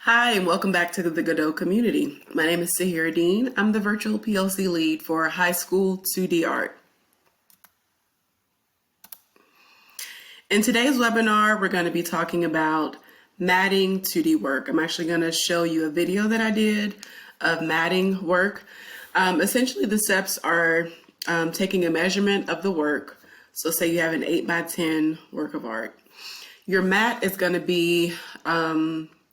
Hi, and welcome back to the Godot community. My name is Sahira Dean. I'm the virtual PLC lead for high school 2D art. In today's webinar, we're going to be talking about matting 2D work. I'm actually going to show you a video that I did of matting work. Essentially, the steps are taking a measurement of the work. So say you have an 8x10 work of art. Your mat is going to be,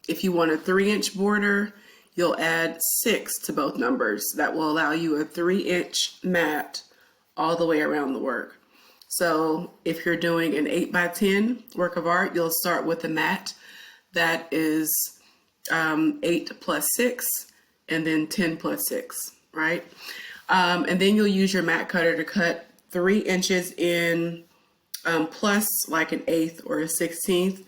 if you want a 3-inch border, you'll add 6 to both numbers. That will allow you a 3-inch mat all the way around the work. So if you're doing an 8x10 work of art, you'll start with a mat that is 8 plus 6 and then 10 plus 6, right? And then you'll use your mat cutter to cut 3 inches in plus like an eighth or a 16th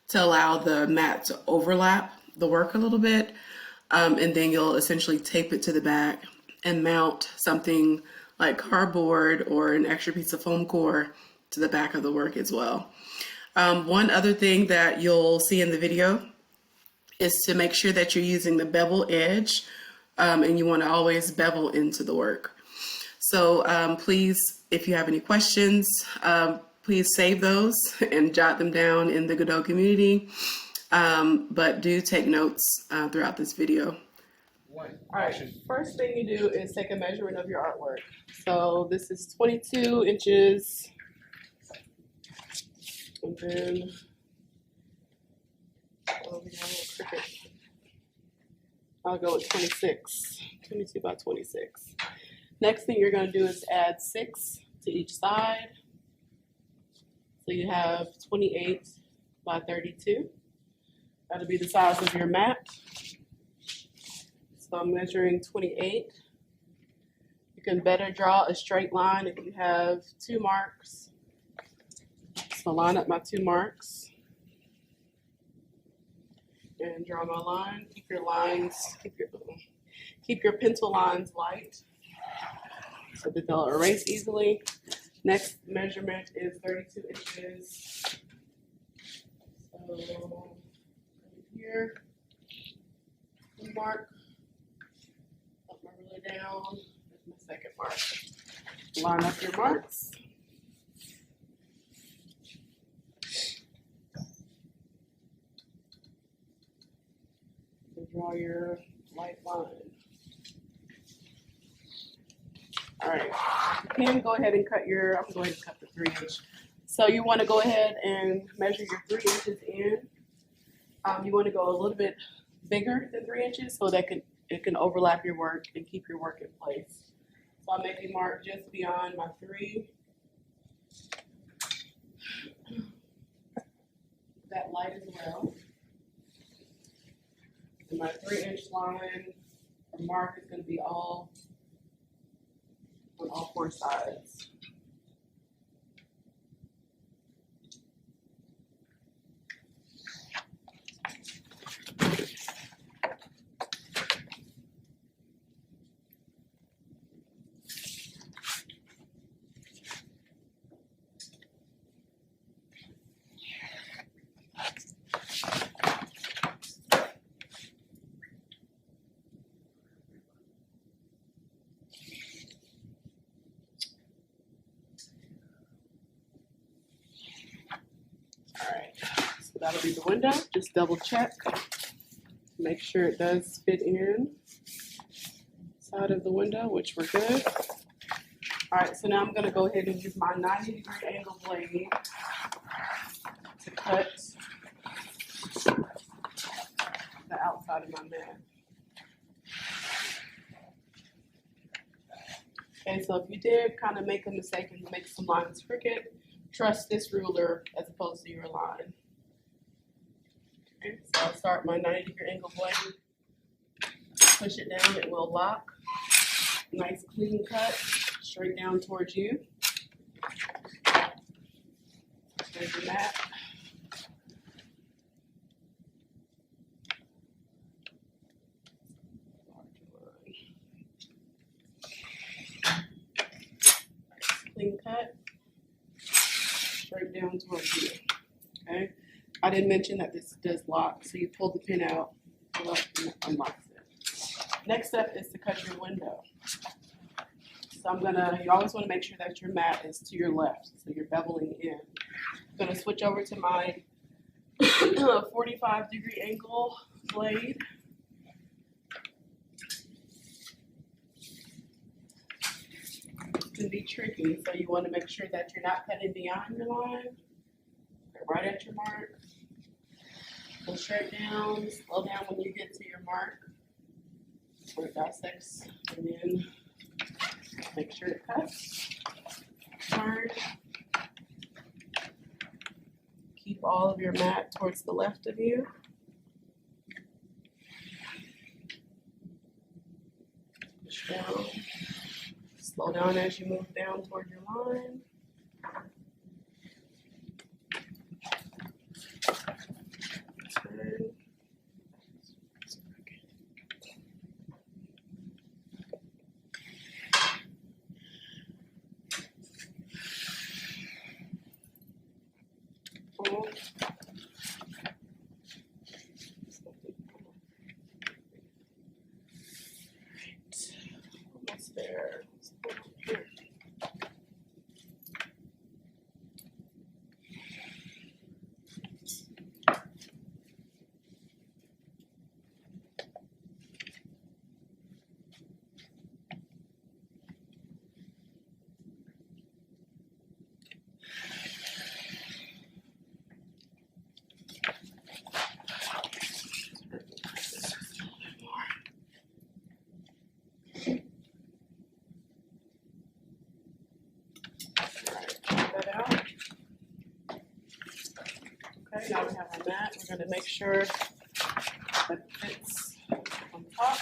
to allow the mat to overlap the work a little bit. And then you'll essentially tape it to the back and mount something like cardboard or an extra piece of foam core to the back of the work as well. One other thing that you'll see in the video is to make sure that you're using the bevel edge, and you want to always bevel into the work. So please, if you have any questions, please save those and jot them down in the Godot community, but do take notes throughout this video. All right, first thing you do is take a measurement of your artwork. So this is 22 inches, and then I'll go with 26, 22 by 26. Next thing you're going to do is add 6 to each side. So you have 28 by 32. That'll be the size of your mat. So I'm measuring 28. You can better draw a straight line if you have 2 marks. So line up my 2 marks and draw my line. Keep your lines, keep your pencil lines light so that they'll erase easily. Next measurement is 32 inches. So here, mark. My ruler down. There's my second mark. Line up your marks. And draw your light line. All right. You can go ahead and cut your, I'm going to cut the 3-inch. So you want to go ahead and measure your 3 inches in. You want to go a little bit bigger than 3 inches so that it can overlap your work and keep your work in place. So I'll make a mark just beyond my 3. That light as well. And my 3-inch line or mark is going to be all on all 4 sides. That'll be the window. Just double check. Make sure it does fit in side of the window, which we're good. All right, so now I'm gonna go ahead and use my 90-degree angle blade to cut the outside of my mat. Okay, so if you did kind of make a mistake and make some lines crooked, trust this ruler as opposed to your line. Okay, so I'll start my 90-degree angle blade, push it down, it will lock. Nice clean cut, straight down towards you. There's your mat. Clean cut, straight down towards you. Okay. I didn't mention that this does lock, so you pull the pin out pull up and it unlocks it. Next step is to cut your window. So you always want to make sure that your mat is to your left, so you're beveling in. I'm gonna switch over to my 45-degree angle blade. It can be tricky, so you want to make sure that you're not cutting beyond your line. Right at your mark. Go straight down, slow down when you get to your mark. Where it dissects, and then make sure it cuts. Turn. Keep all of your mat towards the left of you. Push down. Slow down as you move down toward your line. Turn. Pull. Almost there. That out. Okay, now we have our mat. We're going to make sure that it fits on top,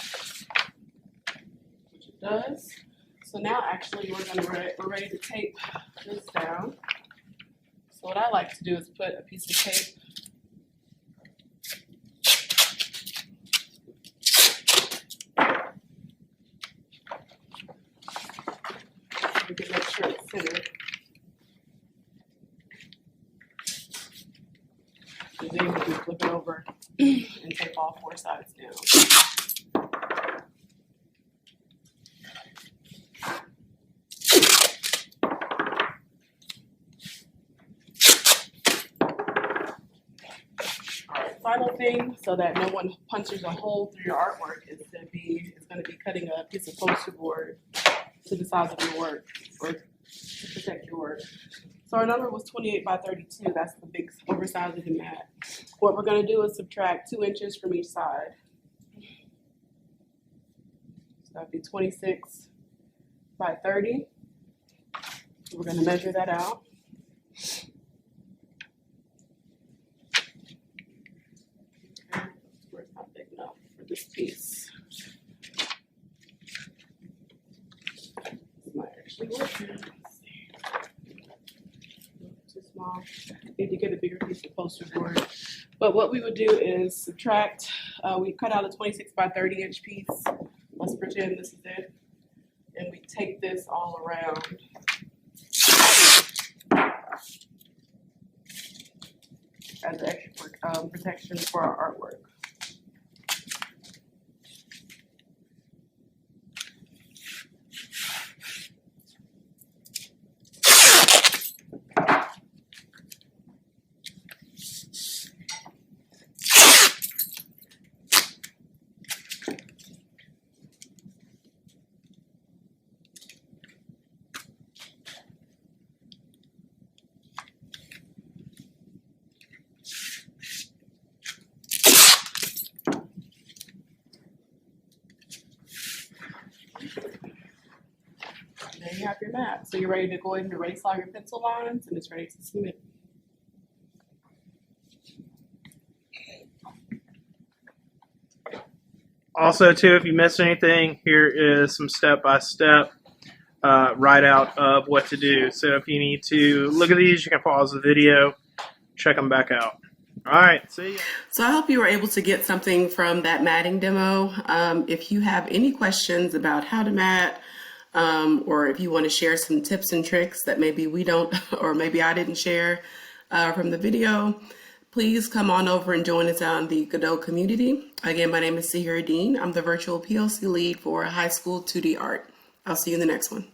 which it does. So now actually we're ready to tape this down. So what I like to do is put a piece of tape we can make sure it's centered. And then we can flip it over and tape all 4 sides down. Alright, final thing, so that no one punches a hole through your artwork, is going to be cutting a piece of poster board to the size of your work, or to protect your work. So our number was 28 by 32. That's the big oversized of the mat. What we're going to do is subtract 2 inches from each side. So that'd be 26 by 30. We're going to measure that out. It's not big enough for this piece. This might actually work. Small. Need to get a bigger piece of poster board. But what we would do is subtract, we cut out a 26 by 30 inch piece. Let's pretend this is it. And we take this all around. As extra protection for our artwork. There you have your mat. So you're ready to go ahead and erase all your pencil lines, and it's ready to submit. Also, too, if you missed anything, here is some step-by-step write-out of what to do. So if you need to look at these, you can pause the video, check them back out. All right, see ya. So I hope you were able to get something from that matting demo. If you have any questions about how to mat, or if you want to share some tips and tricks that maybe we don't, or maybe I didn't share from the video, please come on over and join us on the Godot community. Again, my name is Sahira Dean. I'm the virtual PLC lead for high school 2D art. I'll see you in the next one.